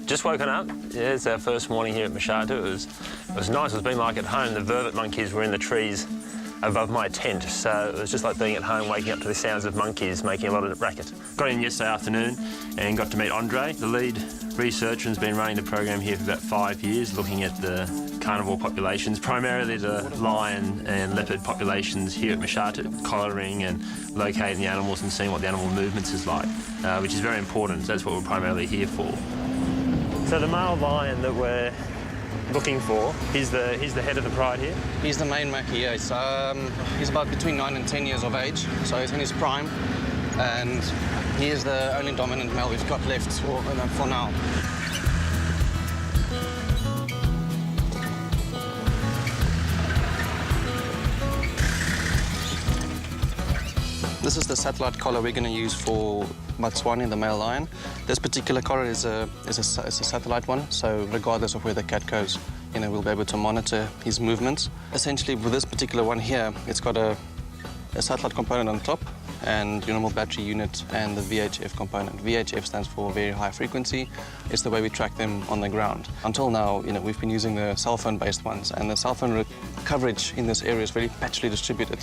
Just woken up. Yeah, it's our first morning here at Mashatu. It was nice. It was being like at home. The vervet monkeys were in the trees above my tent, so it was just like being at home, waking up to the sounds of monkeys making a lot of racket. Got in yesterday afternoon and got to meet Andre, the lead researcher, and has been running the program here for about 5 years, looking at the carnivore populations, primarily the lion and leopard populations here at Mashatu, collaring and locating the animals and seeing what the animal movements is like, which is very important. That's what we're primarily here for. So the male lion that we're looking for, he's the head of the pride here? He's the main maki, yeah. He's about between 9 and 10 years of age, so he's in his prime, and he is the only dominant male we've got left for now. This is the satellite collar we're going to use for Matswane, the male lion. This particular collar is a satellite one, so regardless of where the cat goes, we'll be able to monitor his movements. Essentially, with this particular one here, it's got a satellite component on top and your normal battery unit and the VHF component. VHF stands for very high frequency. It's the way we track them on the ground. Until now, we've been using the cell phone-based ones, and the cell phone coverage in this area is very patchily distributed.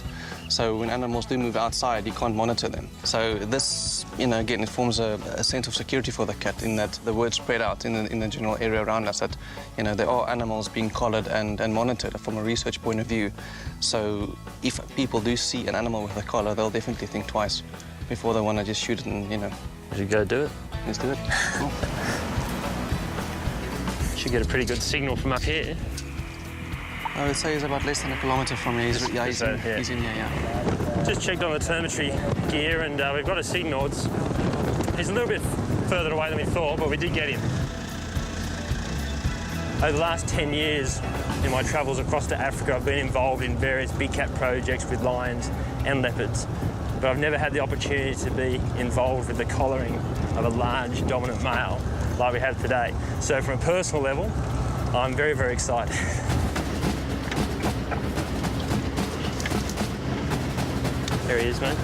So when animals do move outside, you can't monitor them. So this, again, it forms a sense of security for the cat in that the word spread out in the general area around us that, there are animals being collared and monitored from a research point of view. So if people do see an animal with a collar, they'll definitely think twice before they want to just shoot it and, We should go do it. Let's do it. Cool. Should get a pretty good signal from up here. I would say he's about less than a kilometre from here. He's in here, yeah. Just checked on the telemetry gear, and we've got a signal. He's a little bit further away than we thought, but we did get him. Over the last 10 years, in my travels across to Africa, I've been involved in various big cat projects with lions and leopards, but I've never had the opportunity to be involved with the collaring of a large, dominant male like we have today. So from a personal level, I'm very, very excited. There he is, mate.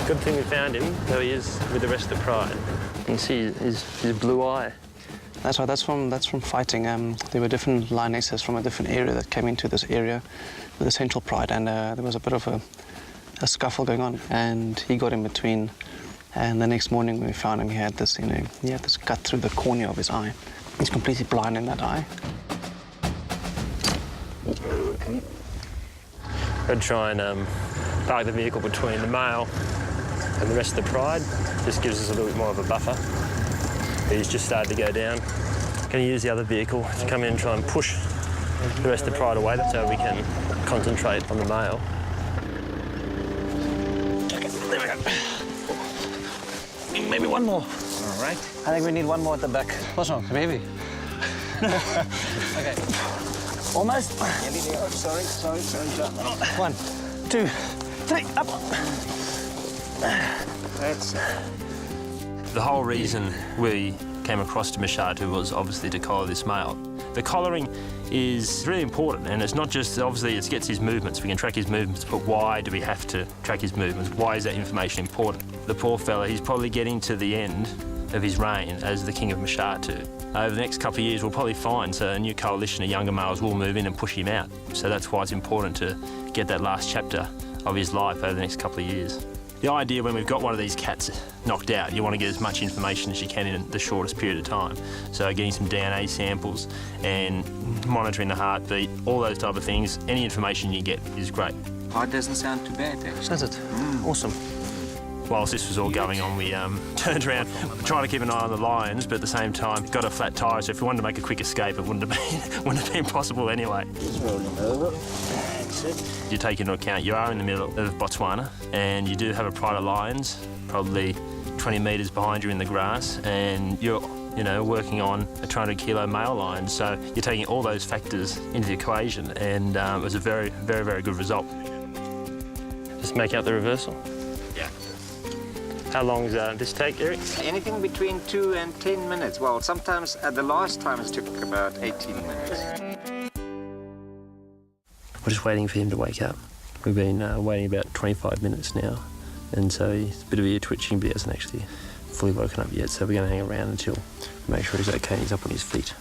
Good thing we found him, though he is with the rest of the pride. You can see his blue eye. That's right, that's from fighting. There were different lionesses from a different area that came into this area with the central pride, and there was a bit of a scuffle going on, and he got in between. And the next morning when we found him, he had this, he had this cut through the cornea of his eye. He's completely blind in that eye. I'd try and park the vehicle between the male and the rest of the pride. Just gives us a little bit more of a buffer. But he's just started to go down. Going to use the other vehicle to come in and try and push the rest of the pride away so we can concentrate on the male. Okay, there we go. Maybe one more. All right. I think we need one more at the back. What's wrong? Maybe. Okay. Almost. Sorry, John. 1, 2, 3, up. That's The whole reason we came across to Mashatu was obviously to collar this male. The collaring is really important, and it's not just, obviously, it gets his movements. We can track his movements, but why do we have to track his movements? Why is that information important? The poor fella, he's probably getting to the end of his reign as the king of Mashatu. Over the next couple of years, we'll probably find a new coalition of younger males will move in and push him out. So that's why it's important to get that last chapter of his life over the next couple of years. The idea when we've got one of these cats knocked out, you want to get as much information as you can in the shortest period of time. So getting some DNA samples and monitoring the heartbeat, all those type of things, any information you get is great. Oh, it doesn't sound too bad, actually. Does it? Awesome. Whilst this was all going on, we turned around, trying to keep an eye on the lions, but at the same time, got a flat tyre, so if we wanted to make a quick escape, it wouldn't have been possible anyway. Just roll him over. That's it. You take into account you are in the middle of Botswana, and you do have a pride of lions, probably 20 metres behind you in the grass, and you're working on a 200-kilo male lion, so you're taking all those factors into the equation, and it was a very, very, very good result. Just make out the reversal. Yeah. How long does this take, Eric? Anything between 2 and 10 minutes. Well, sometimes at the last time it took about 18 minutes. We're just waiting for him to wake up. We've been waiting about 25 minutes now, and so he's a bit of ear twitching, but he hasn't actually fully woken up yet, so we're going to hang around until we make sure he's okay and he's up on his feet.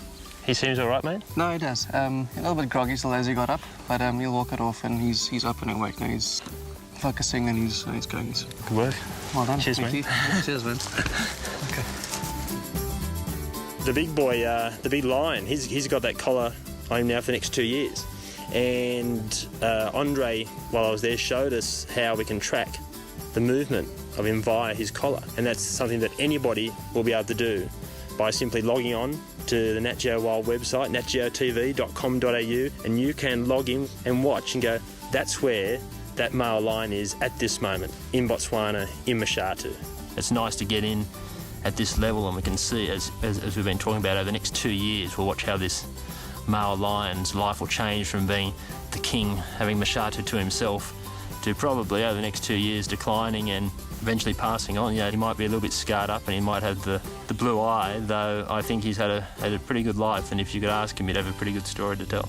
He seems all right, mate? No, he does. A little bit groggy still as he got up, but he'll walk it off and he's up and awake now. He's focusing and he's going. Good work. Well done. Cheers, Thank mate. you. Cheers, man. Okay. The big boy, the big lion, he's got that collar on him now for the next 2 years. And Andre, while I was there, showed us how we can track the movement of him via his collar. And that's something that anybody will be able to do by simply logging on to the Nat Geo Wild website, natgeotv.com.au, and you can log in and watch and go, that's where that male lion is at this moment in Botswana, in Mashatu. It's nice to get in at this level, and we can see, as we've been talking about, over the next 2 years, we'll watch how this male lion's life will change from being the king, having Mashatu to himself, to probably over the next 2 years declining and eventually passing on. You know, he might be a little bit scarred up and he might have the blue eye, though I think he's had a pretty good life, and if you could ask him, he'd have a pretty good story to tell.